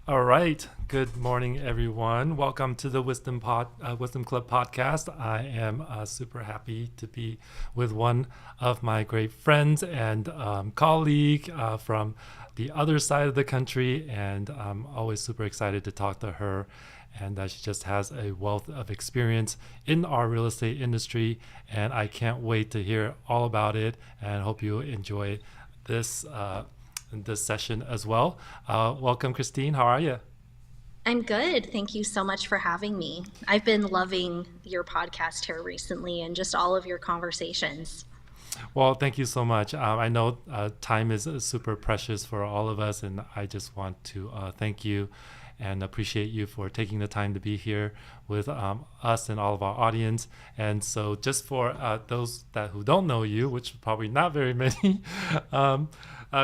All right. Good morning, everyone. Welcome to the Wisdom Club podcast. I am super happy to be with one of my great friends and colleague from the other side of the country, and I'm always super excited to talk to her. And she just has a wealth of experience in our real estate industry, and I can't wait to hear all about it. And hope you enjoy this. This session as well. Welcome, Christine. How are you? I'm good. Thank you so much for having me. I've been loving your podcast here recently and just all of your conversations. Well, thank you so much. I know time is super precious for all of us, and I just want to thank you and appreciate you for taking the time to be here with us and all of our audience. And so, just for those who don't know you, which probably not very many, um,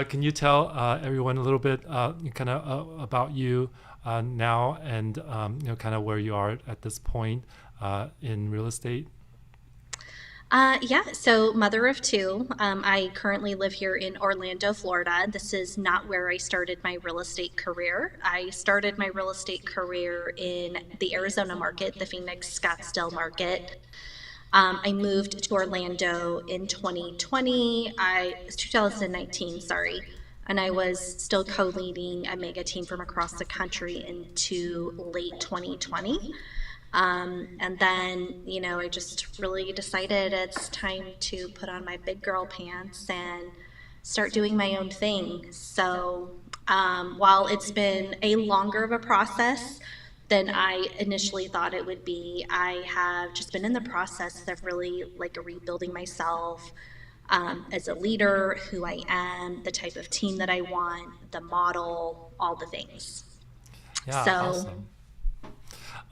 can you tell everyone a little bit kind of about you now, and kind of where you are at this point in real estate? Yeah, so mother of two. I currently live here in Orlando, Florida. This is not where I started my real estate career. I started my real estate career in the Arizona market, the Phoenix Scottsdale market. I moved to Orlando in 2019, sorry, and I was still co-leading a mega team from across the country into late 2020. And then, I just really decided it's time to put on my big girl pants and start doing my own thing. So, while it's been a longer of a process than I initially thought it would be, I have just been in the process of really like rebuilding myself as a leader, who I am, the type of team that I want, the model, all the things. Yeah, So, awesome.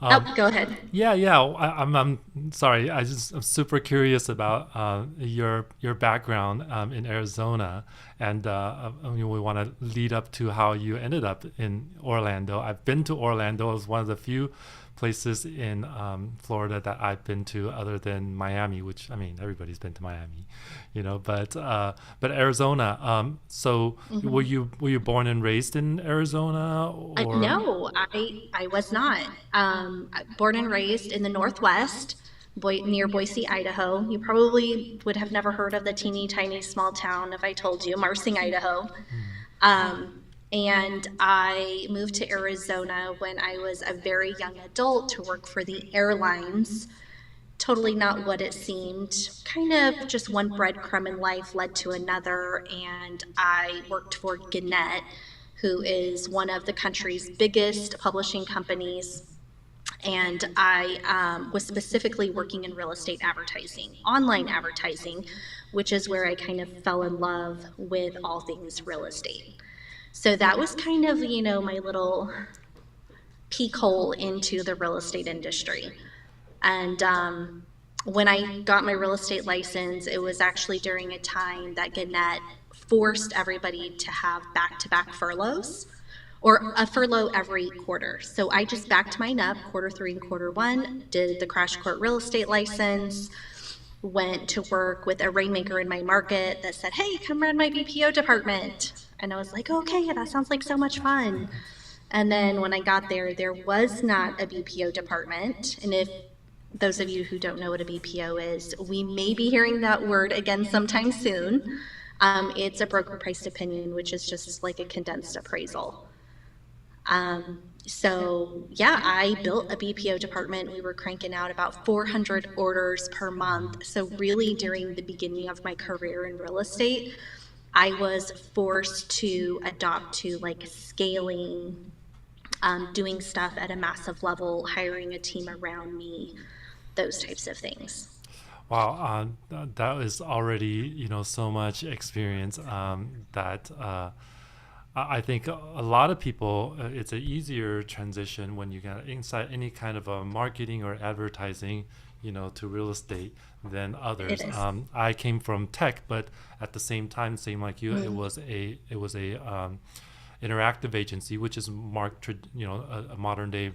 oh, Um, go ahead. yeah. I'm sorry. I'm super curious about your background in Arizona, and we want to lead up to how you ended up in Orlando. I've been to Orlando. It was one of the few places in Florida that I've been to, other than Miami, which I mean everybody's been to Miami, but Arizona. So Mhm. were you born and raised in Arizona, or? No, I was not. Born and raised in the Northwest, near Boise, Idaho. You probably would have never heard of the teeny tiny small town if I told you, Marsing, Idaho. Hmm. Um, and I moved to Arizona when I was a very young adult to work for the airlines. Totally not what it seemed. Kind of just one breadcrumb in life led to another, and I worked for Gannett, who is one of the country's biggest publishing companies. And I was specifically working in real estate advertising, online advertising, which is where I kind of fell in love with all things real estate. So that was kind of, my little peek hole into the real estate industry. And when I got my real estate license, it was actually during a time that Gannett forced everybody to have back to back furloughs or a furlough every quarter. So I just backed mine up quarter three and quarter one, did the crash court real estate license, went to work with a rainmaker in my market that said, "Hey, come run my BPO department." And I was like, "Okay, that sounds like so much fun." And then when I got there, there was not a BPO department. And if those of you who don't know what a BPO is, we may be hearing that word again sometime soon. It's a broker priced opinion, which is just like a condensed appraisal. So yeah, I built a BPO department. We were cranking out about 400 orders per month. So really during the beginning of my career in real estate, I was forced to adopt to like scaling, doing stuff at a massive level, hiring a team around me, those types of things. Wow, that is already so much experience that I think a lot of people, it's an easier transition when you get inside any kind of a marketing or advertising, to real estate than It others. is. I came from tech, but at the same time, same like you, Mm. it was a interactive agency, which is a modern day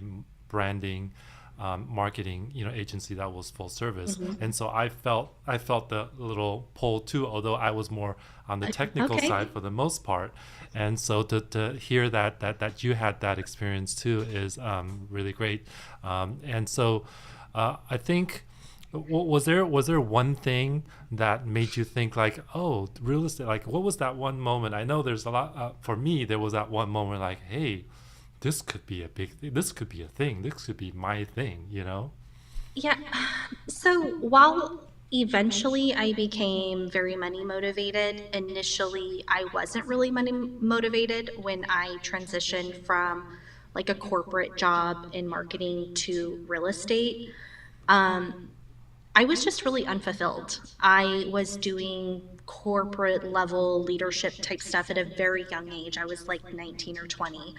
branding marketing, agency that was full service. Hmm. And so I felt the little pull too, although I was more on the technical side Okay. for the most part. And so to hear that you had that experience too is really great. And so I think, was there one thing that made you think like, oh, real estate? Like, what was that one moment? I know there's a lot. For me, there was that one moment like, hey, this could be a big thing. This could be a thing. This could be my thing. Yeah. So while eventually I became very money motivated, initially I wasn't really money motivated when I transitioned from like a corporate job in marketing to real estate. Um, I was just really unfulfilled. I was doing corporate level leadership type stuff at a very young age. I was like 19 or 20.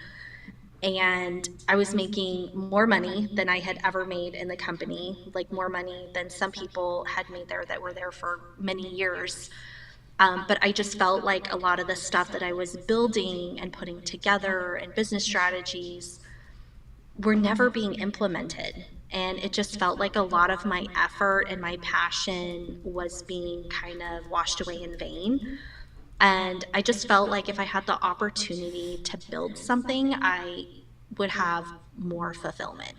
And I was making more money than I had ever made in the company, like more money than some people had made there that were there for many years. But I just felt like a lot of the stuff that I was building and putting together and business strategies were never being implemented. And it just felt like a lot of my effort and my passion was being kind of washed away in vain. And I just felt like if I had the opportunity to build something, I would have more fulfillment.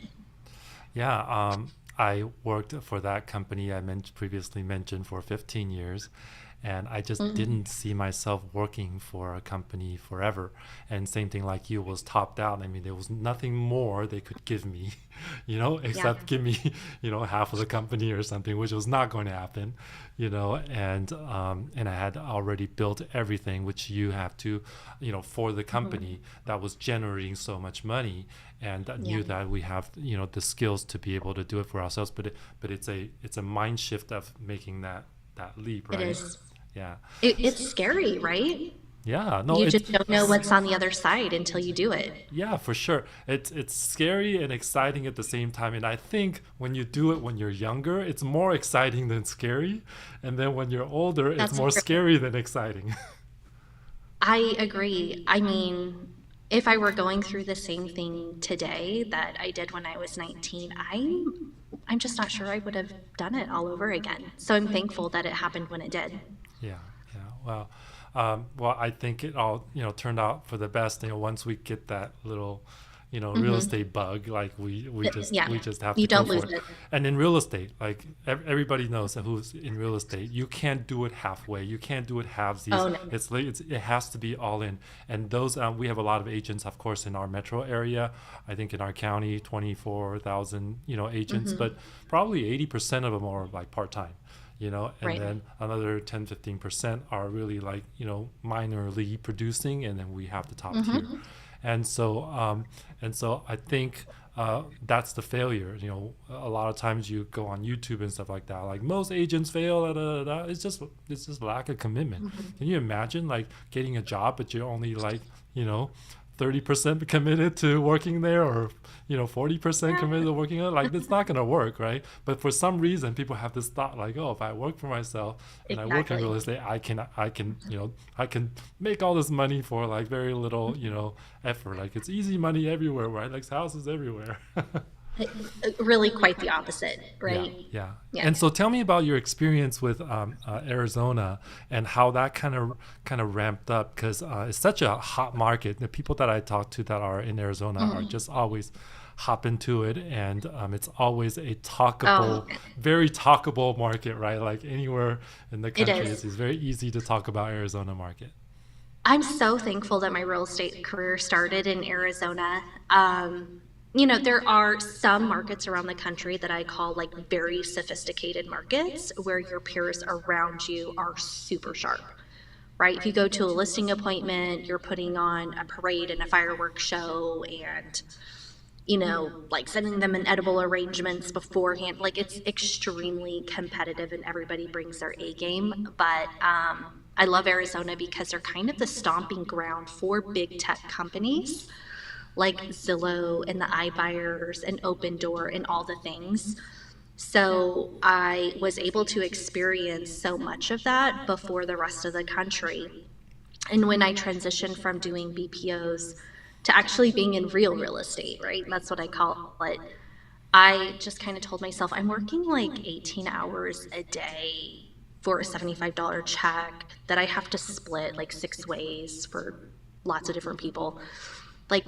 Yeah, I worked for that company I previously mentioned for 15 years, and I just Mm, didn't see myself working for a company forever. And same thing like you, was topped out. I mean, there was nothing more they could give me, yeah. except give me, half of the company or something, which was not going to happen, and I had already built everything, which you have to, for the Mhm. company that was generating so much money, and I Yeah, knew that we have, the skills to be able to do it for ourselves. But it's a mind shift of making that leap, it right? is. Yeah. It's scary, right? Yeah, no, You just don't know what's on the other side until you do it. yeah, for sure. It's scary and exciting at the same time. And I think when you do it when you're younger, it's more exciting than scary. And then when you're older, it's That's more true. scary than exciting. I agree. I mean, if I were going through the same thing today that I did when I was 19, I'm just not sure I would have done it all over again. So I'm thankful that it happened when it did. Yeah, yeah. Well, I think it all, turned out for the best. Once we get that little, real Hmm. estate bug, like we just Yeah, we just have to you go don't for lose it. it. And in real estate, like everybody knows that who's in real estate, you can't do it halfway. You can't do it halvesies. Oh no. It has to be all in. And those we have a lot of agents, of course, in our metro area. I think in our county, 24,000, agents, Hmm. but probably 80% of them are like part time, and Right. then another 10-15% are really like, minorly producing, and then we have the top tier. Hmm. And so um, and so I think that's the failure. A lot of times you go on YouTube and stuff like that, like most agents fail, it's just lack of commitment. Hmm. Can you imagine like getting a job but you're only like, you know 30% committed to working there, or 40% committed to working there? Like, it's not going to work, right? But for some reason people have this thought like, oh, if I work for myself and I work in real Exactly. estate, I can make all this money for like very little, effort. Like, it's easy money everywhere, right? Like, houses everywhere. Really quite the opposite, Yeah, right? yeah. Yeah. And so tell me about your experience with Arizona, and how that kind of ramped up, because it's such a hot market. The people that I talk to that are in Arizona are Mhm. just always hop into it, and it's always a Oh, talkable, very talkable market, right? Like anywhere in the it country, is. it's very easy to talk about Arizona market. I'm so thankful that my real estate career started in Arizona. There are some markets around the country that I call like very sophisticated markets where your peers around you are super sharp, right? If you go to a listing appointment, you're putting on a parade and a fireworks show and, like sending them in edible arrangements beforehand. Like it's extremely competitive and everybody brings their A game. But I love Arizona because they're kind of the stomping ground for big tech companies like Zillow and the iBuyers and Open Door and all the things. So I was able to experience so much of that before the rest of the country. And when I transitioned from doing BPOs to actually being in real estate, right? That's what I call it. I just kind of told myself I'm working like 18 hours a day for a $75 check that I have to split like 6 ways for lots of different people. Like,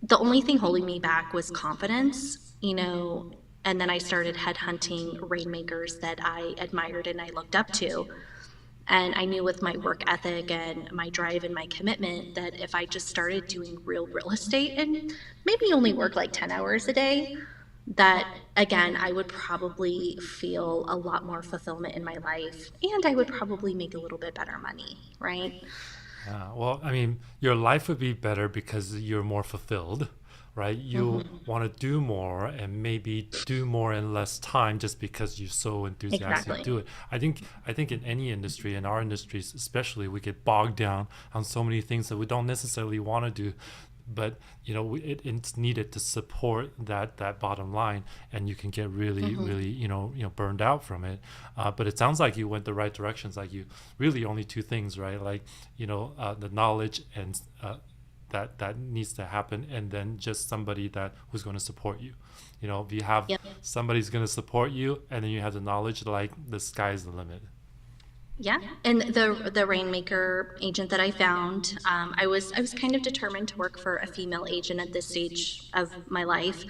the only thing holding me back was confidence. And then I started headhunting rainmakers that I admired and I looked up to. And I knew with my work ethic and my drive and my commitment that if I just started doing real estate and maybe only work like 10 hours a day, that again, I would probably feel a lot more fulfillment in my life and I would probably make a little bit better money, right? Yeah, well, I mean, your life would be better because you're more fulfilled, right? You Mm-hmm. want to do more and maybe do more in less time just because you're so enthusiastic to Exactly. do it. I think in any industry, in our industries especially, we get bogged down on so many things that we don't necessarily want to do. But it's needed to support that bottom line, and you can get really Mm-hmm. really burned out from it. But it sounds like you went the right directions. Like you really only two things, right? Like the knowledge and that needs to happen, and then just somebody that who's going to support you. If you have Yep. somebody's going to support you, and then you have the knowledge, like the sky's the limit. Yeah, and the rainmaker agent that I found, I was kind of determined to work for a female agent at this stage of my life.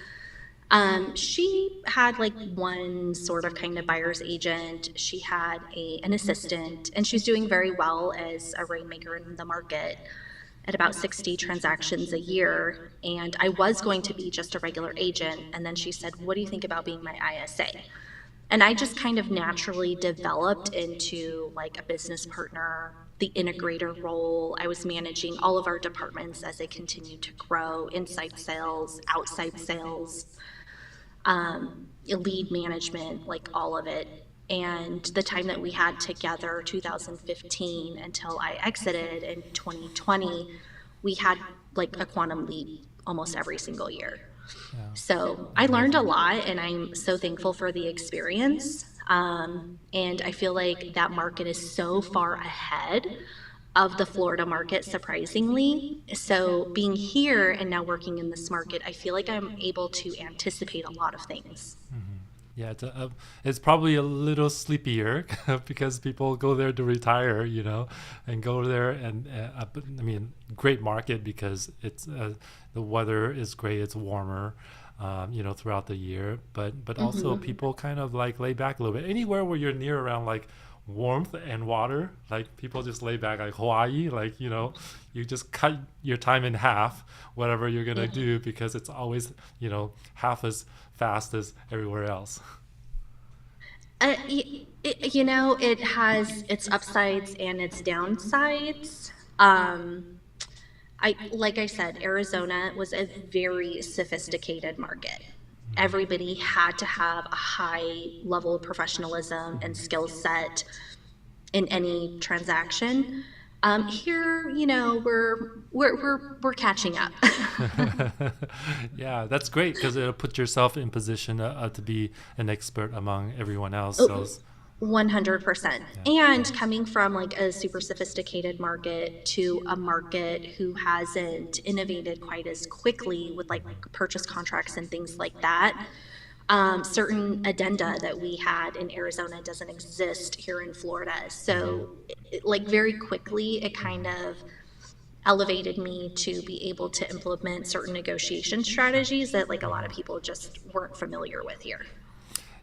She had like one sort of kind of buyer's agent. She had an assistant, and she's doing very well as a rainmaker in the market at about 60 transactions a year. And I was going to be just a regular agent, and then she said, "What do you think about being my ISA?" And I just kind of naturally developed into like a business partner, the integrator role. I was managing all of our departments as they continued to grow, inside sales, outside sales, lead management, like all of it. And the time that we had together, 2015 until I exited in 2020, we had like a quantum leap almost every single year. Yeah, So I learned a amazing. lot, and I'm so thankful for the experience. And I feel like that market is so far ahead of the Florida market, surprisingly. So being here and now working in this market, I feel like I'm able to anticipate a lot of things. Hmm. Yeah, it's probably a little sleepier because people go there to retire, and go there, and but, I mean, great market because the weather is great, it's warmer, throughout the year, but also Hmm. people kind of like lay back a little bit. Anywhere where you're near around like warmth and water, like people just lay back, like Hawaii, like you just cut your time in half, whatever you're gonna Yeah. do, because it's always half as fast as everywhere else. It has its upsides and its downsides. Like I said, Arizona was a very sophisticated market. Everybody had to have a high level of professionalism and skill set in any transaction. Here, we're catching up. Yeah, that's great because it'll put yourself in position to be an expert among everyone else. So 100%. yeah, yeah. And coming from like a super sophisticated market to a market who hasn't innovated quite as quickly with like purchase contracts and things like that, certain addenda that we had in Arizona doesn't exist here in Florida. So, like, very quickly, it kind of elevated me to be able to implement certain negotiation strategies that, like, a lot of people just weren't familiar with here.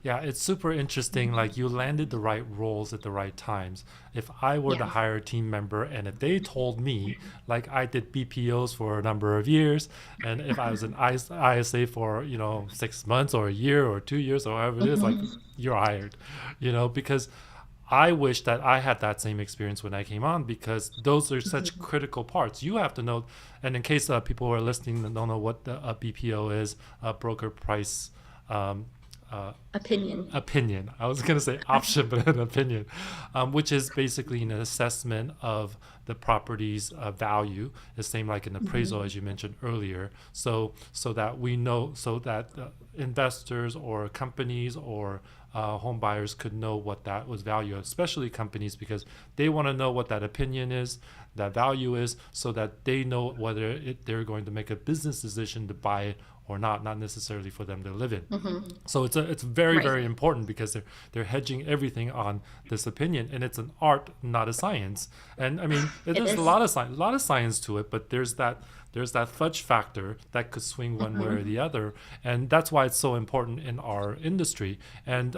Yeah, it's super interesting. Like you landed the right roles at the right times. If I were to Yeah. hire a team member and if they told me, like I did BPOs for a number of years, and if I was an ISA for 6 months or a year or 2 years or however it is, like Hmm. you're hired, because I wish that I had that same experience when I came on, because those are such critical parts. You have to know, and in case people who are listening that don't know what the BPO is, broker price. Um, uh, Opinion. Opinion. I was going to say option, but an opinion, which is basically an assessment of the property's value, the same like an appraisal, as you mentioned earlier. So that we know, so that investors or companies or home buyers could know what that was value, especially companies, because they want to know what that opinion is, that value is, so that they know whether they're going to make a business decision to buy it or not necessarily for them to live in. So it's very, Right. very important because they're hedging everything on this opinion, and it's an art, not a science. And I mean, It there's is. a lot of science to it, but there's that fudge factor that could swing one way or the other, and that's why it's so important in our industry. And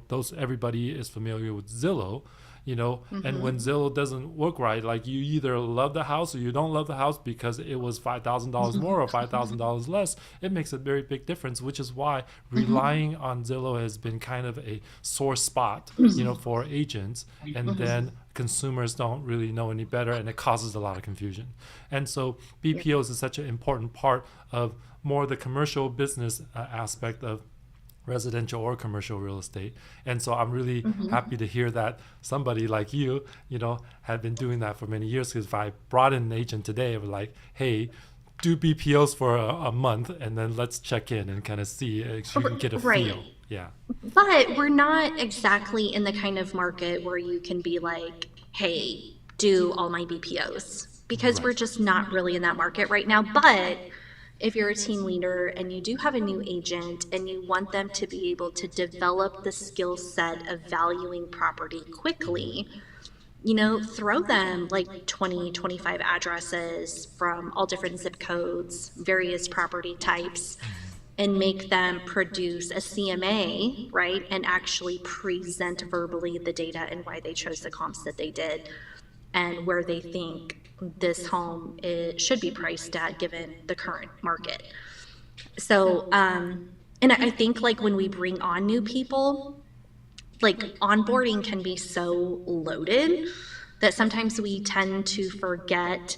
those everybody is familiar with Zillow. And when Zillow doesn't work right, like you either love the house or you don't love the house because it was $5,000 more or $5,000 less, it makes a very big difference, which is why relying on Zillow has been kind of a sore spot, for agents. And then consumers don't really know any better, and it causes a lot of confusion. And so Yeah. BPOs is such an important part of more the commercial business aspect of residential or commercial real estate. And so I'm really happy to hear that somebody like you, had been doing that for many years. Because if I brought in an agent today, I was like, hey, do BPOs for a month and then let's check in and kind of see if you can get a Right. feel. Yeah. But we're not exactly in the kind of market where you can be like, hey, do all my BPOs, because we're Right. just not really in that market right now. But if you're a team leader and you do have a new agent and you want them to be able to develop the skill set of valuing property quickly, throw them like 20, 25 addresses from all different zip codes, various property types, and make them produce a CMA, right? And actually present verbally the data and why they chose the comps that they did and where they think this home should be priced at given the current market. So, and I think like when we bring on new people, like onboarding can be so loaded that sometimes we tend to forget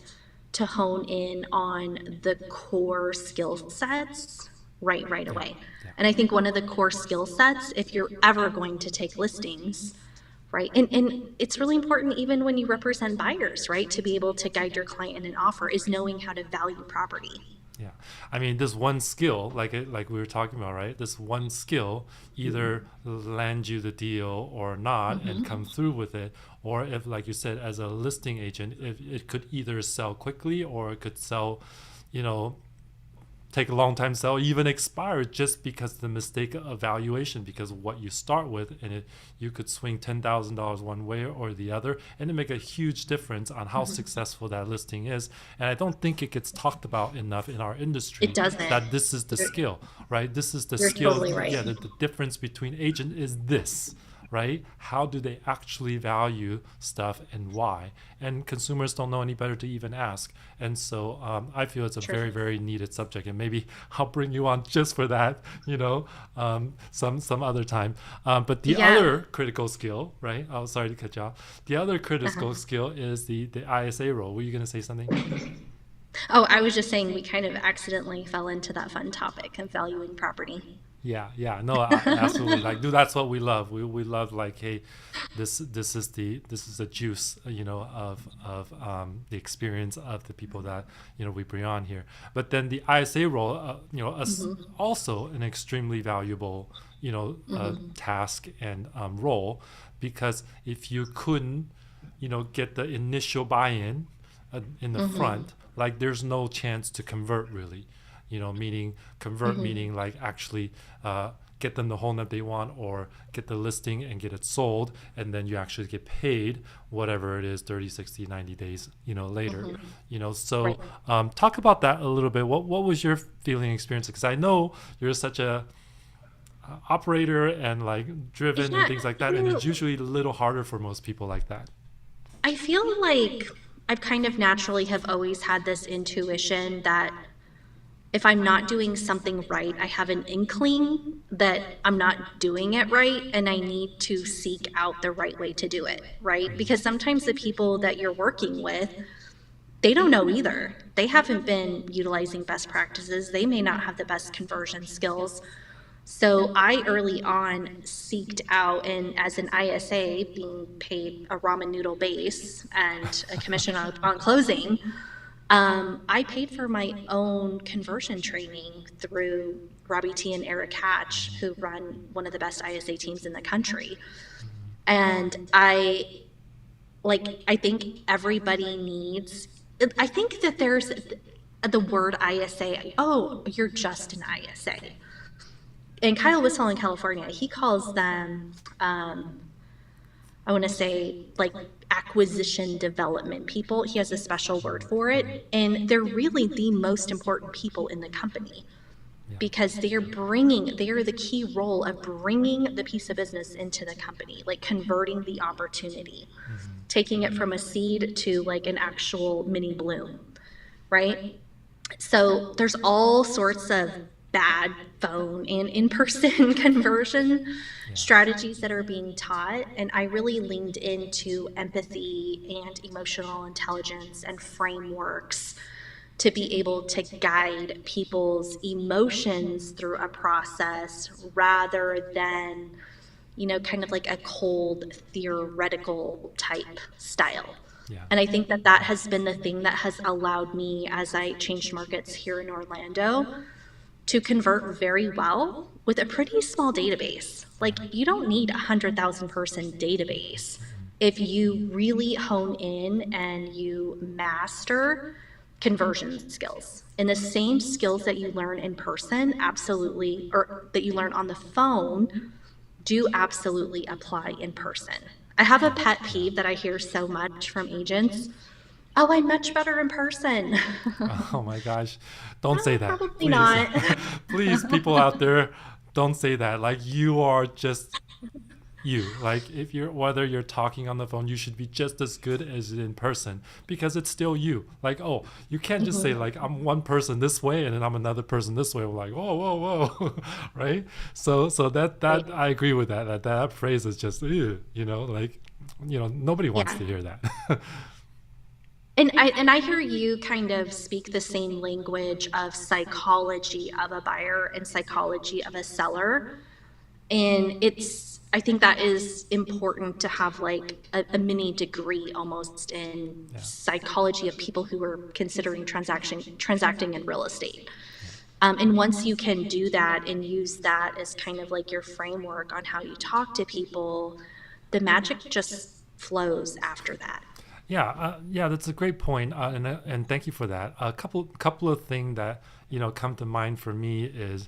to hone in on the core skill sets right Yeah. away. Yeah. And I think one of the core skill sets, if you're ever going to take listings, right? And it's really important even when you represent buyers, right? To be able to guide your client in an offer is knowing how to value property. Yeah, I mean, this one skill, like we were talking about, right? This one skill either land you the deal or not, and come through with it, or if, like you said, as a listing agent, if it could either sell quickly or it could sell, you know, take a long time to sell, even expire just because the mistake of valuation, because what you start with, and you could swing $10,000 one way or the other, and it make a huge difference on how successful that listing is. And I don't think it gets talked about enough in our industry It doesn't. that this is the You're, skill, right? This is the you're skill. totally right. Yeah, the difference between agent is this. Right? How do they actually value stuff and why? And consumers don't know any better to even ask. And so I feel it's a True. very, very needed subject. And maybe I'll bring you on just for that, some other time. But the Yeah. other critical skill, right? Oh, sorry to cut you off. The other critical skill is the ISA role. Were you going to say something? Oh, I was just saying we kind of accidentally fell into that fun topic of valuing property. Yeah, no, absolutely. Like, dude, that's what we love. We love, like, hey, this is the juice, of the experience of the people that we bring on here. But then the ISA role, also an extremely valuable, task and role, because if you couldn't, get the initial buy-in in the front, like, there's no chance to convert really. Meaning convert, meaning like actually get them the home that they want, or get the listing and get it sold, and then you actually get paid whatever it is 30, 60, 90 days later. So Right. talk about that a little bit. What was your feeling experience? Because I know you're such a operator and like driven and Yeah, things like that, and it's usually a little harder for most people like that. I feel like I've kind of naturally have always had this intuition that if I'm not doing something right, I have an inkling that I'm not doing it right and I need to seek out the right way to do it, right? Because sometimes the people that you're working with, they don't know either. They haven't been utilizing best practices. They may not have the best conversion skills. So I early on seeked out, and as an ISA, being paid a ramen noodle base and a commission on closing, I paid for my own conversion training through Robbie T and Eric Hatch, who run one of the best ISA teams in the country. And I think everybody needs, I think that there's the word ISA, oh, you're just an ISA. And Kyle Whistle in California, he calls them, I want to say, like acquisition development people. He has a special word for it. And they're really the most important people in the company because they are the key role of bringing the piece of business into the company, like converting the opportunity, taking it from a seed to like an actual mini bloom, right? So there's all sorts of bad phone and in-person conversion strategies that are being taught. And I really leaned into empathy and emotional intelligence and frameworks to be able to guide people's emotions through a process rather than, kind of like a cold theoretical type style. Yeah. And I think that that has been the thing that has allowed me, as I changed markets here in Orlando, to convert very well with a pretty small database. Like, you don't need a 100,000 person database if you really hone in and you master conversion skills. And the same skills that you learn in person, absolutely, or that you learn on the phone, do absolutely apply in person. I have a pet peeve that I hear so much from agents. Oh, I'm much better in person. Oh my gosh. Don't say that. Probably Please. not. Please, people out there, don't say that. Like, you are just you. Like, if you're, whether you're talking on the phone, you should be just as good as in person because it's still you. Like, oh, you can't just say like, I'm one person this way and then I'm another person this way. We're like, whoa, whoa, whoa. Right? So that I agree with that. That phrase is just, ew, like, nobody wants to hear that. And I hear you kind of speak the same language of psychology of a buyer and psychology of a seller. And I think that is important to have like a mini degree almost in psychology of people who are considering transacting in real estate. And once you can do that and use that as kind of like your framework on how you talk to people, the magic just flows after that. Yeah, that's a great point, and thank you for that. A couple of things that come to mind for me is,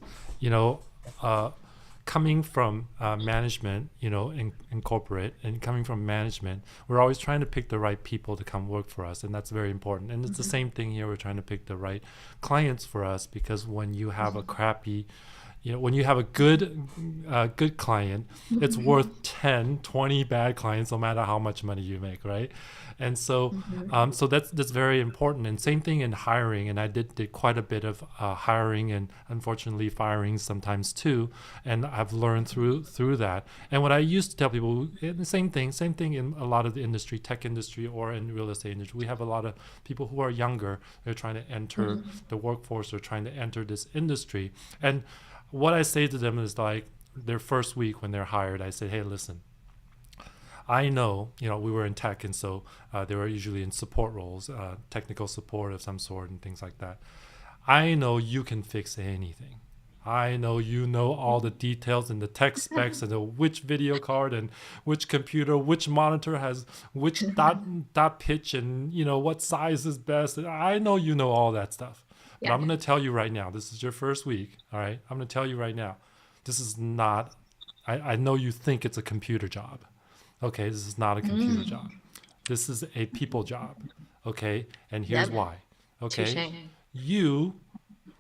coming from management, in corporate, and coming from management, we're always trying to pick the right people to come work for us, and that's very important. And it's the same thing here. We're trying to pick the right clients for us because when you have a crappy when you have a good client, it's worth 10, 20 bad clients, no matter how much money you make, right? And so so that's very important. And same thing in hiring. And I did quite a bit of hiring and unfortunately firing sometimes too. And I've learned through that. And what I used to tell people, the same thing in a lot of the industry, tech industry or in real estate industry. We have a lot of people who are younger. They're trying to enter the workforce or trying to enter this industry. And what I say to them is like their first week when they're hired, I say, hey, listen, I know, we were in tech, and so they were usually in support roles, technical support of some sort and things like that. I know you can fix anything. I know you know all the details and the tech specs and which video card and which computer, which monitor has which dot pitch and, what size is best. I know you know all that stuff. But I'm going to tell you right now, this is your first week, all right? I'm going to tell you right now, this is not, I know you think it's a computer job. Okay, this is not a computer job. This is a people job, okay? And here's why, okay? Touché. You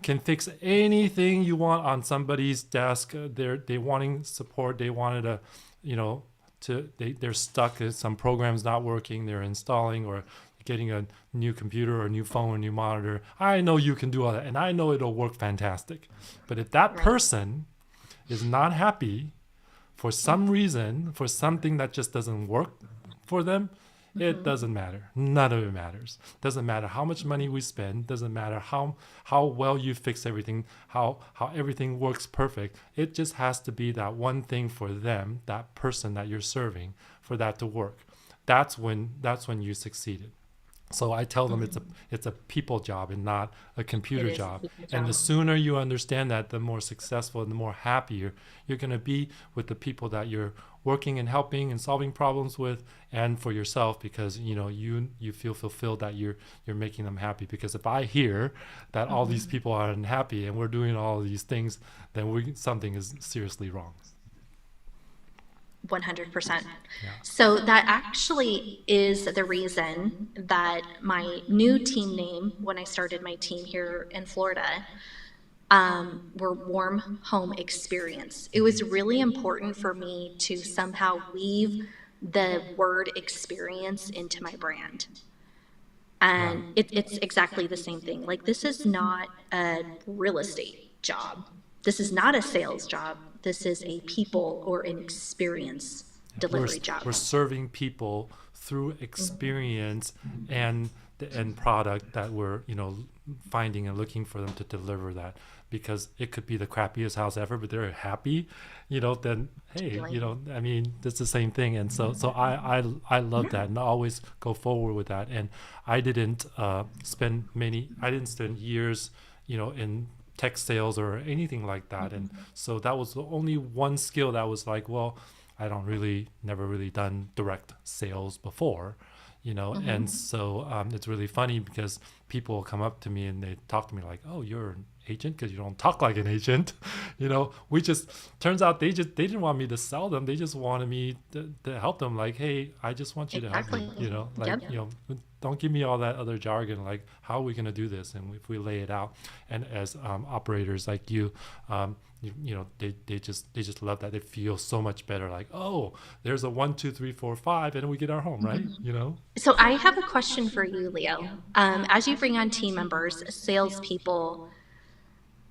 can fix anything you want on somebody's desk. They wanting support. They wanted a, they're stuck. Some program's not working. They're installing or getting a new computer or a new phone or new monitor. I know you can do all that, and I know it'll work fantastic. But if that person is not happy for some reason, for something that just doesn't work for them, it doesn't matter. None of it matters. Doesn't matter how much money we spend. Doesn't matter how well you fix everything, how everything works perfect. It just has to be that one thing for them, that person that you're serving, for that to work. That's when you succeeded. So I tell them Mhm. it's a people job and not a It computer is a job. people And the job. sooner you understand that, the more successful and the more happier you're going to be with the people that you're working and helping and solving problems with, and for yourself, because you feel fulfilled that you're making them happy. Because if I hear that all these Mhm. people are unhappy and we're doing all these things, then something is seriously wrong. 100%. Yeah. So that actually is the reason that my new team name, when I started my team here in Florida, were Warm Home Experience. It was really important for me to somehow weave the word experience into my brand. Yeah. And it's exactly the same thing. Like, this is not a real estate job. This is not a sales job. This is a people or an experience Yeah, delivery we're job. serving people through Mhm. experience and the end product that we're finding and looking for them to deliver that. Because it could be the crappiest house ever, but they're happy, then hey, Totally. I mean, it's the same thing. And so I love Yeah. that, and I always go forward with that. And I didn't spend years in tech sales or anything like that. And Mhm. so that was the only one skill that was like, well, I don't really, never really done direct sales before, and Mhm. so it's really funny because people will come up to me and they talk to me like, "Oh, you're an agent because you don't talk like an agent," We just turns out they didn't want me to sell them; they just wanted me to help them. Like, hey, I just want you to help me, Exactly. like Yep. don't give me all that other jargon. Like, how are we gonna do this? And if we lay it out, and as operators like you, they just love that. They feel so much better. Like, oh, there's a 1, 2, 3, 4, 5, and we get our home, right? Mhm. So I have a question for you, Leo. As you bring on team members, salespeople,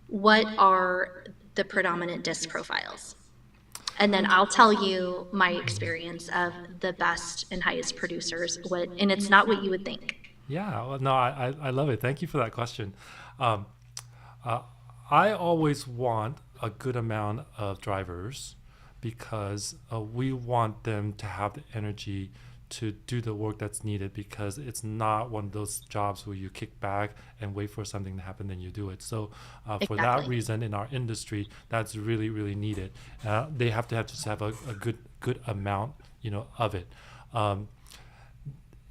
what are the predominant disc profiles? And then I'll tell you my experience of the best and highest producers. And it's not what you would think. Yeah, well, no, I love it. Thank you for that question. Um, uh, I always want a good amount of drivers because we want them to have the energy to do the work that's needed, because it's not one of those jobs where you kick back and wait for something to happen, then you do it. So for that Exactly. reason, in our industry, that's really, really needed. They have to just have a good amount, of it. Um,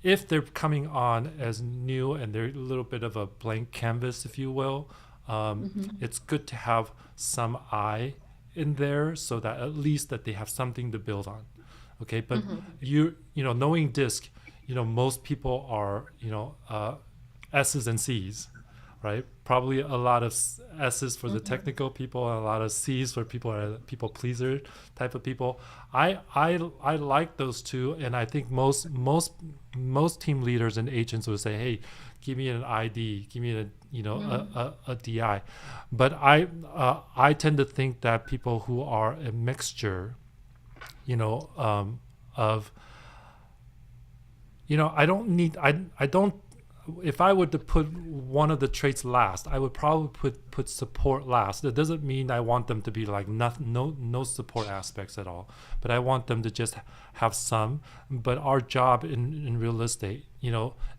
if they're coming on as new and they're a little bit of a blank canvas, if you will, Hmm. it's good to have some eye in there so that at least that they have something to build on. Okay, but Hmm. knowing disc, most people are S's and C's, right? Probably a lot of S's for the Hmm. technical people and a lot of C's for people are people pleaser type of people. I like those two, and I think most team leaders and agents would say, hey, give me an ID, give me Hmm. a DI. But I tend to think that people who are a mixture, of I don't need I don't if I were to put one of the traits last, I would probably put support last. That doesn't mean I want them to be like nothing, no support aspects at all, but I want them to just have some. But our job in real estate,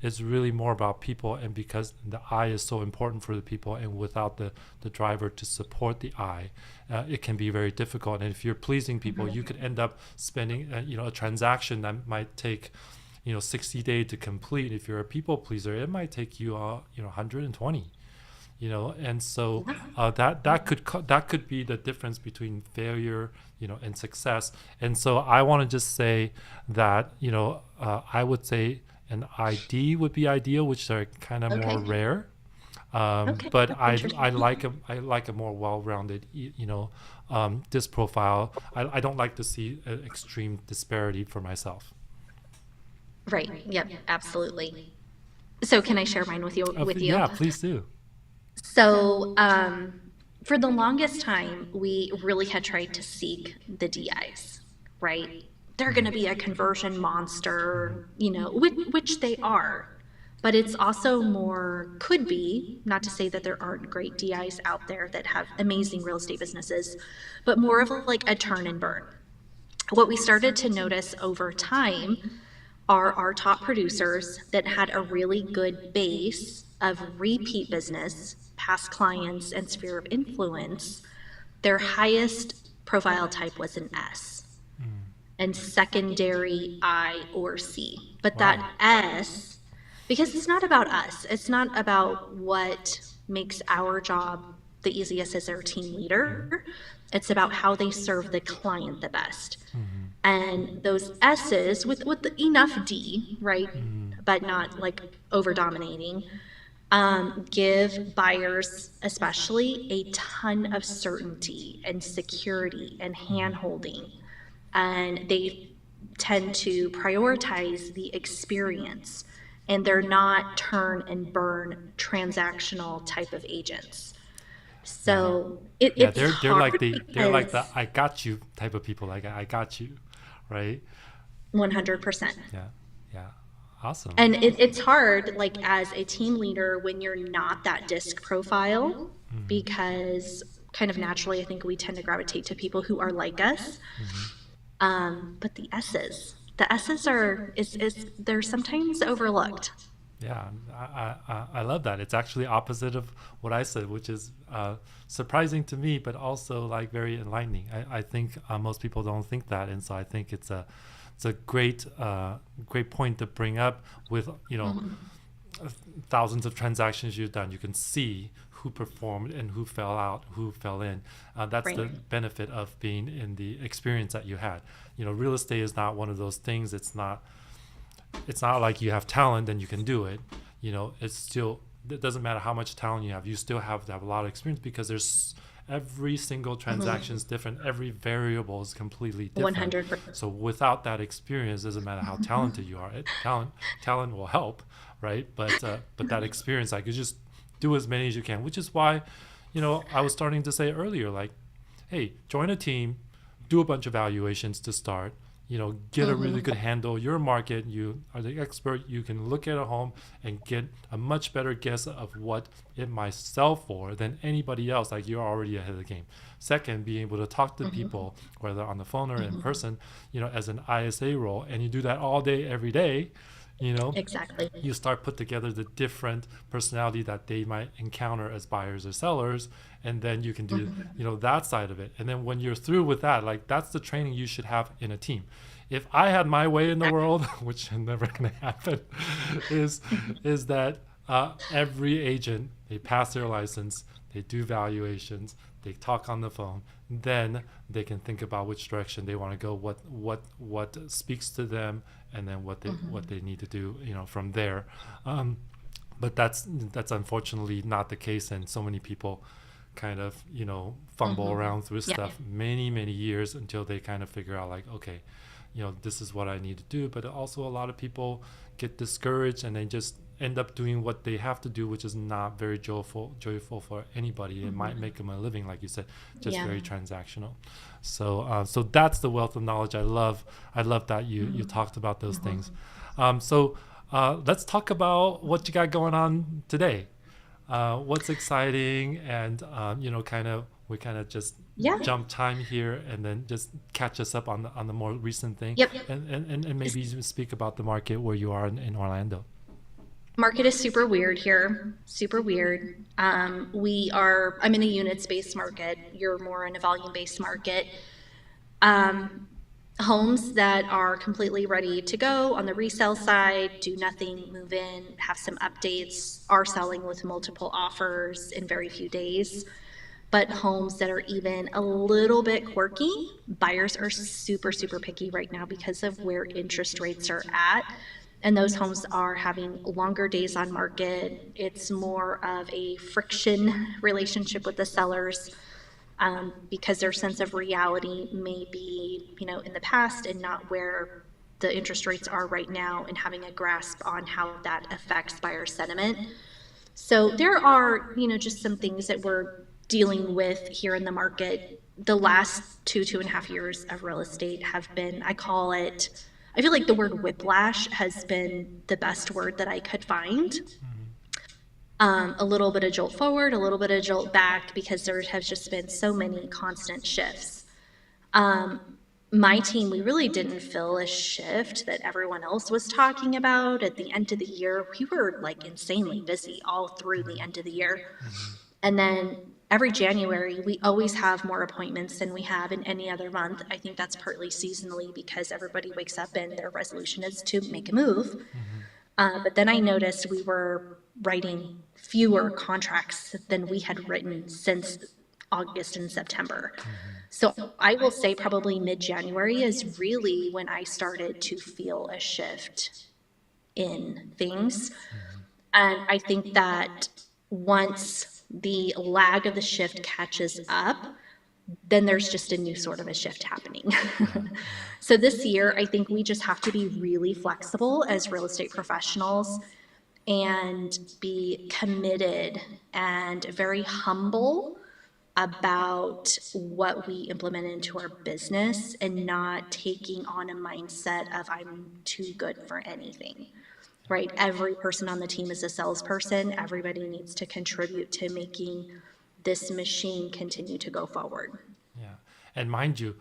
is really more about people, and because the eye is so important for the people, and without the driver to support the eye, it can be very difficult. And if you're pleasing people, you Hmm. could end up spending a transaction that might take 60 days to complete. If you're a people pleaser, it might take you 120. And so Yeah. that could be the difference between failure and success. And so I want to just say that I would say an ID would be ideal, which are kind of more Okay. rare. Okay. But That's I interesting. like a more well-rounded disc profile. I don't like to see an extreme disparity for myself. Right. Yep. Absolutely. So can I share mine with you? Yeah, please do. So, for the longest time, we really had tried to seek the DIs, right? They're going to be a conversion monster, which they are. But it's also more, could be, not to say that there aren't great DIs out there that have amazing real estate businesses, but more of like a turn and burn. What we started to notice over time are our top producers that had a really good base of repeat business, past clients, and sphere of influence. Their highest profile type was an S, and secondary I or C. But that Wow. S, because it's not about us, it's not about what makes our job the easiest as their team leader. It's about how they serve the client the best. And those S's with enough D, right? But not like over dominating, give buyers, especially, a ton of certainty and security and hand holding. And they tend to prioritize the experience, and they're not turn and burn transactional type of agents. Yeah. So Yeah, it's they're like hard they're like the because I got you type of people. Like I got you, right? 100%. Yeah, yeah, awesome. And it's hard, like as a team leader, when you're not that disc profile, because kind of naturally, I think we tend to gravitate to people who are like us. But the S's is they're sometimes overlooked. Yeah, I love that. It's actually opposite of what I said, which is surprising to me, but also like very enlightening. I think most people don't think that, and so I think it's a great point to bring up with thousands of transactions you've done. You can see who performed and who fell out, who fell in. That's the Right. benefit of being in the experience that you had. Real estate is not one of those things. It's not like you have talent and you can do it. It's still, it doesn't matter how much talent you have. You still have to have a lot of experience because there's every single transaction is different. Every variable is completely different. 100%. So without that experience, doesn't matter how talented you are. Talent will help, right? But that experience, like, you just do as many as you can. Which is why, I was starting to say earlier, like, hey, join a team, do a bunch of valuations to start, get a really good handle. Your market, you are the expert. You can look at a home and get a much better guess of what it might sell for than anybody else. Like, you're already ahead of the game. Second, being able to talk to people, whether on the phone or in person, as an ISA role, and you do that all day, every day, you know, Exactly. you start put together the different personality that they might encounter as buyers or sellers, and then you can do that side of it. And then when you're through with that, like, that's the training you should have in a team. If I had my way in the world, which is never going to happen, is is that every agent, they pass their license, they do valuations, they talk on the phone, then they can think about which direction they want to go, what speaks to them, and then what they need to do, from there. But that's unfortunately not the case, and so many people kind of fumble around through Yeah. stuff many years until they kind of figure out, like, okay, this is what I need to do. But also, a lot of people get discouraged and they just end up doing what they have to do, which is not very joyful for anybody. It might make them a living, like you said, just Yeah. very transactional. So that's the wealth of knowledge. I love that you talked about those things. So let's talk about what you got going on today. What's exciting, and we kind of just Yeah. jump time here, and then just catch us up on the more recent thing, Yep. and maybe even speak about the market where you are in Orlando. Market is super weird here. Super weird. I'm in a units-based market. You're more in a volume-based market. Um, Homes that are completely ready to go on the resale side, do nothing, move in, have some updates, are selling with multiple offers in very few days. But homes that are even a little bit quirky, buyers are super, super picky right now because of where interest rates are at. And those homes are having longer days on market. It's more of a friction relationship with the sellers, because their sense of reality may be, in the past and not where the interest rates are right now, and having a grasp on how that affects buyer sentiment. So there are, just some things that we're dealing with here in the market. The last 2.5 years of real estate have been, I feel like the word whiplash has been the best word that I could find. A little bit of jolt forward, a little bit of jolt back, because there has just been so many constant shifts. my team, we really didn't feel a shift that everyone else was talking about at the end of the year. We were like insanely busy all through the end of the year. Mm-hmm. And then every January, we always have more appointments than we have in any other month. I think that's partly seasonally because everybody wakes up and their resolution is to make a move. Mm-hmm. But then I noticed we were writing fewer contracts than we had written since August and September. Mm-hmm. So I will say probably mid-January is really when I started to feel a shift in things. Mm-hmm. And I think that once the lag of the shift catches up, then there's just a new sort of a shift happening. Yeah. Yeah. So this year, I think we just have to be really flexible as real estate professionals and be committed and very humble about what we implement into our business and not taking on a mindset of I'm too good for anything. Right? Every person on the team is a salesperson. Everybody needs to contribute to making this machine continue to go forward. Yeah. And mind you,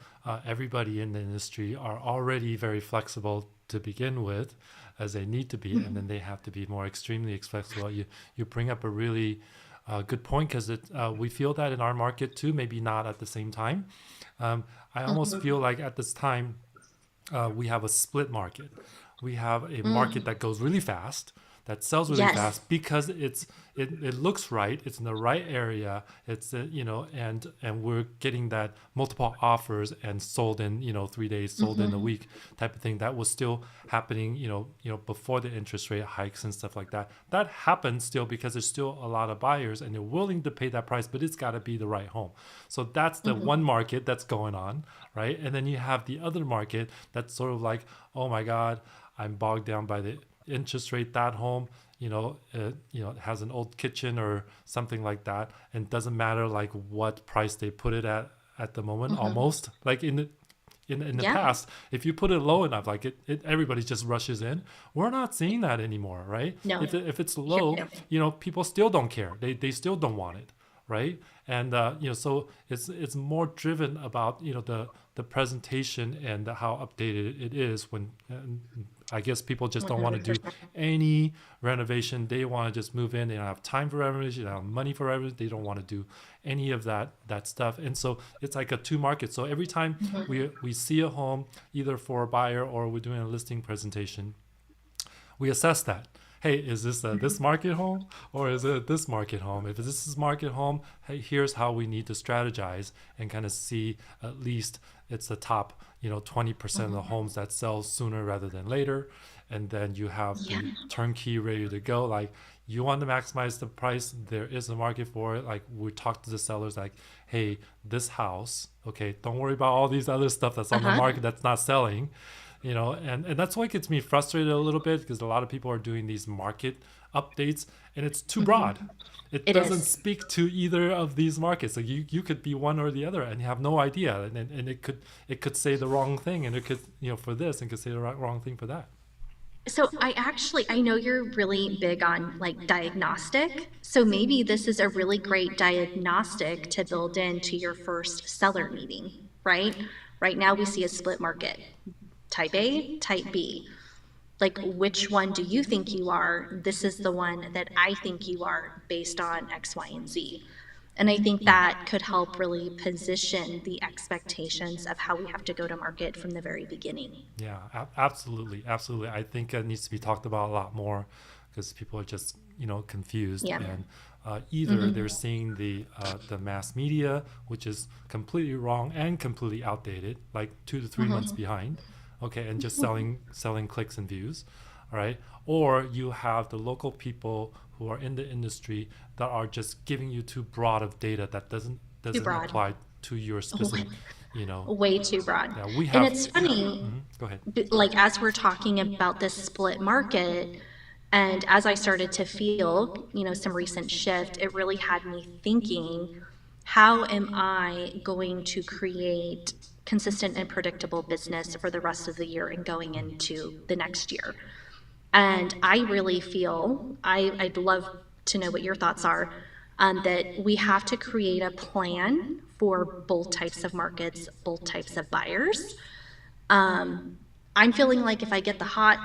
everybody in the industry are already very flexible to begin with, as they need to be, and then they have to be more extremely flexible. You bring up a really good point because we feel that in our market too, maybe not at the same time. I almost feel like at this time we have a split market. We have a market that goes really fast, that sells really Yes. fast because it looks right, it's in the right area, it's and we're getting that multiple offers and sold in 3 days, sold in a week type of thing. That was still happening before the interest rate hikes and stuff like that. That happens still because there's still a lot of buyers and they're willing to pay that price, but it's got to be the right home. So that's the one market that's going on, right? And then you have the other market that's sort of like, oh my God, I'm bogged down by the interest rate. That home, it has an old kitchen or something like that, and doesn't matter like what price they put it at the moment. Almost like in the Yeah. past, if you put it low enough, like everybody just rushes in. We're not seeing that anymore, right? No. If it's Here low, too. people still don't care. They still don't want it, right? And so it's more driven about the presentation and how updated it is. When I guess people just don't want to do 100%. any renovation. They want to just move in. They don't have time for renovation. They don't have money for renovation. They don't want to do any of that stuff. And so it's like a two market. So every time we see a home, either for a buyer or we're doing a listing presentation, we assess that. Hey, is this this market home or is it this market home? If this is market home, hey, here's how we need to strategize and kind of see at least it's the top 20% of the homes that sell sooner rather than later. And then you have Yeah. the turnkey ready to go. Like, you want to maximize the price, there is a market for it. Like, we talk to the sellers like, hey, this house, okay, don't worry about all these other stuff that's on the Uh-huh. market that's not selling. And that's why it gets me frustrated a little bit, because a lot of people are doing these market updates and it's too broad. It It doesn't is. speak to either of these markets. So you could be one or the other and you have no idea, and it could say the wrong thing, and it could for this and could say the wrong thing for that. So I know you're really big on like diagnostic. So maybe this is a really great diagnostic to build into your first seller meeting, right? Right now we see a split market, type A, type B. Like, which one do you think you are? This is the one that I think you are based on X, Y, and Z. And I think that could help really position the expectations of how we have to go to market from the very beginning. Yeah, absolutely, absolutely. I think it needs to be talked about a lot more because people are just confused, Yeah. and either they're seeing the mass media, which is completely wrong and completely outdated, like 2 to 3 months behind, okay, and just selling clicks and views, all right, or you have the local people who are in the industry that are just giving you too broad of data that doesn't Too broad. apply to your specific, Way too broad. yeah, we And have. it's funny, Go ahead. like as we're talking about this split market, and as I started to feel, some recent shift, it really had me thinking, how am I going to create consistent and predictable business for the rest of the year and going into the next year? And I really feel, I'd love to know what your thoughts are, that we have to create a plan for both types of markets, both types of buyers. Um, I'm feeling like if I get the hot,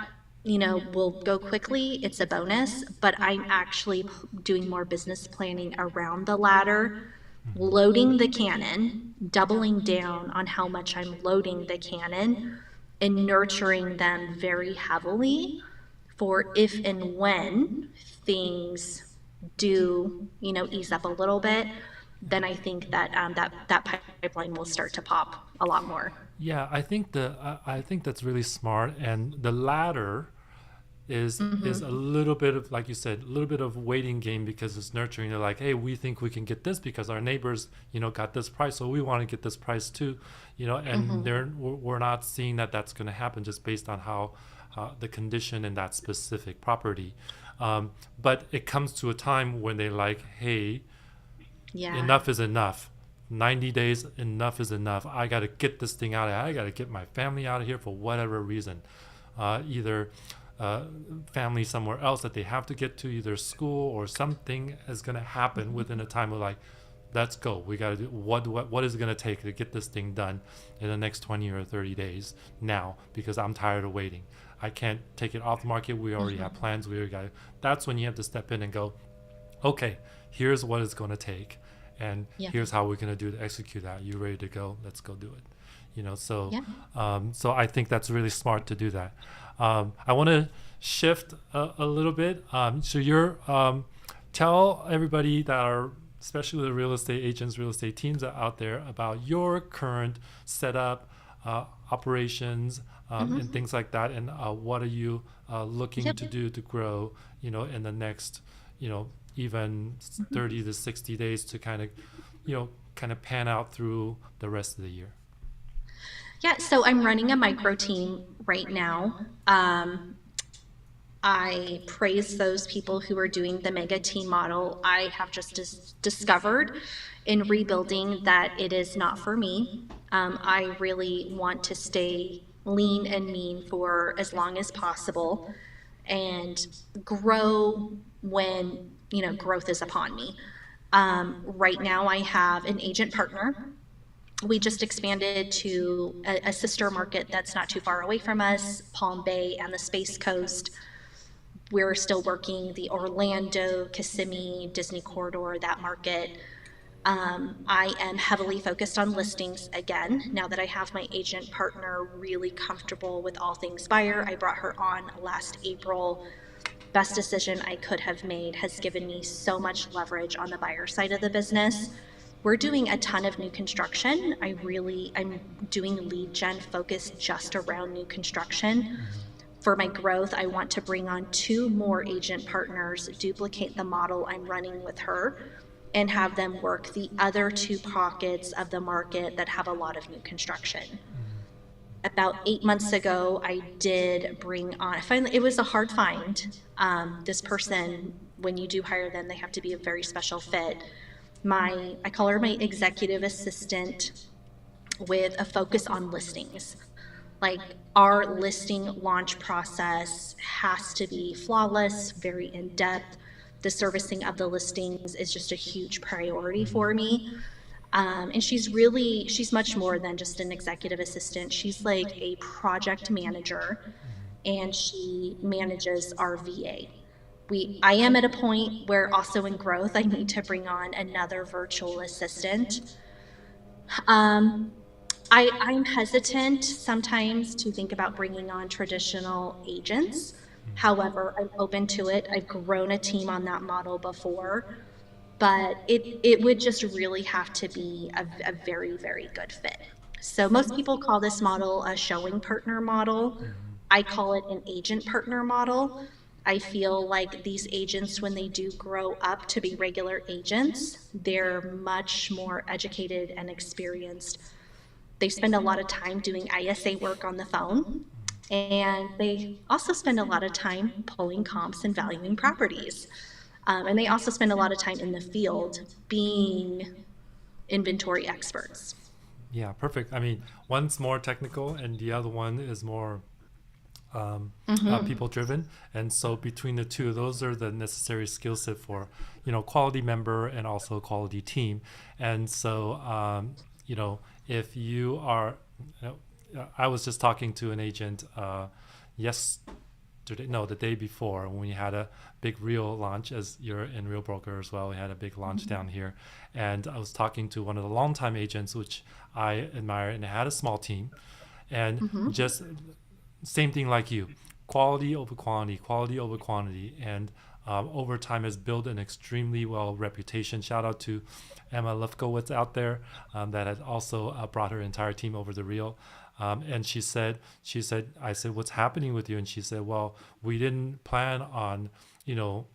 will go quickly, it's a bonus, but I'm actually doing more business planning around the ladder, loading the cannon, doubling down on how much I'm loading the cannon, and nurturing them very heavily for if and when things do, ease up a little bit, then I think that that pipeline will start to pop a lot more. Yeah, I think that's really smart, and the latter is a Mm-hmm. little bit of, like you said, a little bit of waiting game, because it's nurturing. They're like, hey, we think we can get this because our neighbors, got this price, so we want to get this price too, and Mm-hmm. we're not seeing that that's going to happen just based on how the condition in that specific property. But it comes to a time when they're like, hey, Yeah. enough is enough. 90 days, enough is enough. I got to get this thing out of here. I got to get my family out of here for whatever reason. Either family somewhere else that they have to get to, either school, or something is going to happen within a time of like, let's go. We got to do what is it going to take to get this thing done in the next 20 or 30 days now, because I'm tired of waiting. I can't take it off the market. We already have Mm-hmm. plans. We already got it. That's when you have to step in and go, okay, here's what it's going to take, and Yep. here's how we're going to do to execute that. You ready to go? Let's go do it. So Yep. so I think that's really smart to do that. I want to shift a little bit. So you're tell everybody that are, especially the real estate agents, real estate teams out there, about your current setup, operations, and Mm-hmm. things like that, and what are you looking Yep. to do to grow, in the next, even Mm-hmm. 30 to 60 days, to kind of pan out through the rest of the year. Yeah. So I'm running a micro team right now. I praise those people who are doing the mega team model. I have just discovered in rebuilding that it is not for me. I really want to stay lean and mean for as long as possible and grow when, growth is upon me. Right now, I have an agent partner. We just expanded to a sister market that's not too far away from us, Palm Bay and the Space Coast. We're still working the Orlando, Kissimmee, Disney corridor, that market. I am heavily focused on listings again. Now that I have my agent partner really comfortable with all things buyer, I brought her on last April. Best decision I could have made, has given me so much leverage on the buyer side of the business. We're doing a ton of new construction. I'm doing lead gen focused just around new construction. For my growth, I want to bring on two more agent partners, duplicate the model I'm running with her, and have them work the other two pockets of the market that have a lot of new construction. About 8 months ago, I did bring on, finally, it was a hard find. This person, when you do hire them, they have to be a very special fit. I call her my executive assistant with a focus on listings. Like, our listing launch process has to be flawless, very in depth. The servicing of the listings is just a huge priority for me. And she's much more than just an executive assistant. She's like a project manager, and she manages our VA. I am at a point where, also in growth, I need to bring on another virtual assistant. Um, I'm hesitant sometimes to think about bringing on traditional agents. However, I'm open to it. I've grown a team on that model before, but it would just really have to be a very, very good fit. So most people call this model a showing partner model. I call it an agent partner model. I feel like these agents, when they do grow up to be regular agents, they're much more educated and experienced. They spend a lot of time doing ISA work on the phone, and they also spend a lot of time pulling comps and valuing properties. And they also spend a lot of time in the field being inventory experts. Yeah, perfect. I mean, one's more technical and the other one is more Mm-hmm. people driven, and so between the two, those are the necessary skill set for quality member and also quality team. And so if you are, you know, I was just talking to an agent yesterday, no, the day before, when we had a big Real launch. As you're in Real Broker as well, we had a big launch down here, and I was talking to one of the longtime agents, which I admire, and had a small team, and Mm-hmm. just same thing like you, quality over quantity, quality over quantity, and over time has built an extremely well reputation. Shout out to Emma Lefkowitz out there, that had also brought her entire team over the Real. And I said, what's happening with you? And she said, well, we didn't plan on, you know,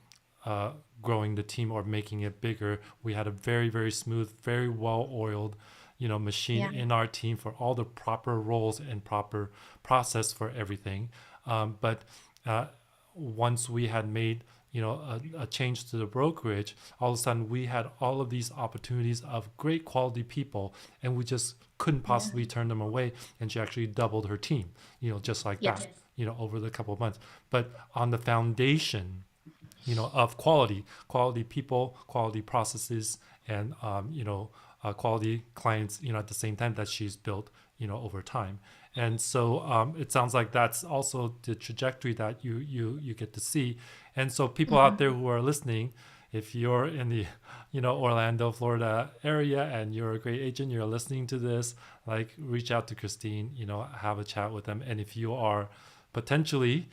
uh, growing the team or making it bigger. We had a very, very smooth, very well oiled, machine Yeah. in our team for all the proper roles and proper process for everything. But uh, once we had made, a change to the brokerage, all of a sudden we had all of these opportunities of great quality people, and we just couldn't Yeah. possibly turn them away. And she actually doubled her team, just like that, Yes. over the couple of months. But on the foundation, of quality people, quality processes, and quality clients, at the same time, that she's built, over time. And so it sounds like that's also the trajectory that you get to see. And so people out Mm-hmm. there who are listening, if you're in the Orlando, Florida area, and you're a great agent, you're listening to this, like, reach out to Christine, have a chat with them. And if you are potentially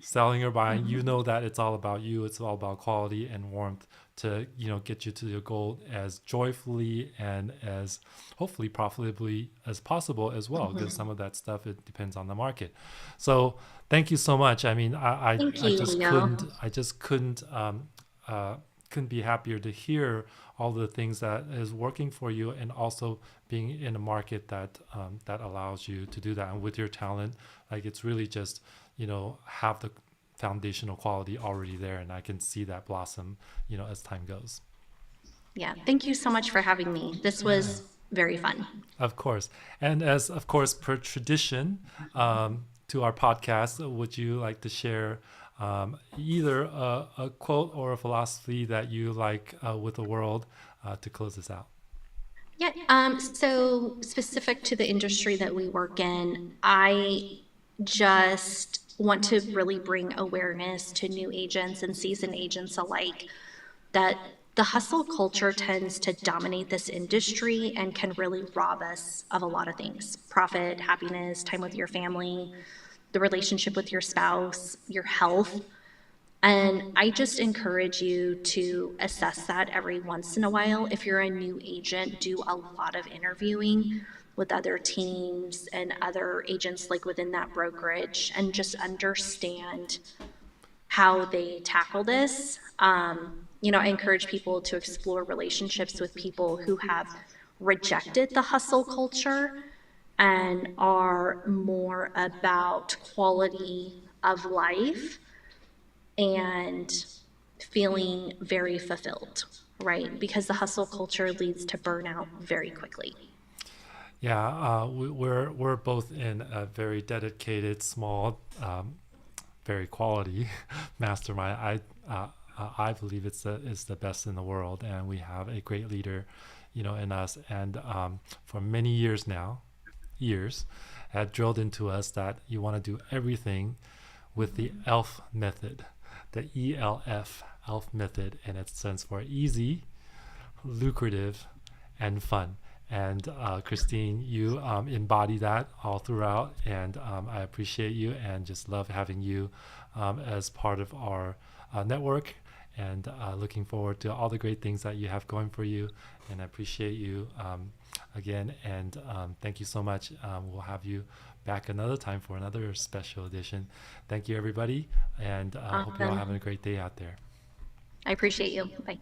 selling or buying, Mm-hmm. that it's all about you. It's all about quality and warmth to, get you to your goal as joyfully and as hopefully profitably as possible as well, because Mm-hmm. some of that stuff, it depends on the market. So thank you so much. I mean, Thank I you, just Leo. uh, couldn't be happier to hear all the things that is working for you, and also being in a market that that allows you to do that. And with your talent, like, it's really just, have the foundational quality already there, and I can see that blossom, as time goes. Yeah. Thank you so much for having me. This was very fun. Of course. And as, of course, per tradition, to our podcast, would you like to share either a quote or a philosophy that you like with the world to close this out? Yeah. So specific to the industry that we work in, I just want to really bring awareness to new agents and seasoned agents alike that the hustle culture tends to dominate this industry and can really rob us of a lot of things: profit, happiness, time with your family, the relationship with your spouse, your health. And I just encourage you to assess that every once in a while. If you're a new agent, do a lot of interviewing with other teams and other agents like within that brokerage, and just understand how they tackle this. I encourage people to explore relationships with people who have rejected the hustle culture and are more about quality of life and feeling very fulfilled, right? Because the hustle culture leads to burnout very quickly. Yeah, we're both in a very dedicated, small, very quality mastermind. I believe it's the best in the world, and we have a great leader, in us. And for many years now, years, had drilled into us that you want to do everything with the ELF method, the ELF method, and it stands for easy, lucrative, and fun. And Christine, you embody that all throughout, and I appreciate you and just love having you as part of our network. And looking forward to all the great things that you have going for you. And I appreciate you again. And thank you so much. We'll have you back another time for another special edition. Thank you, everybody. And hope you're all having Awesome. a great day out there. I appreciate you. Bye.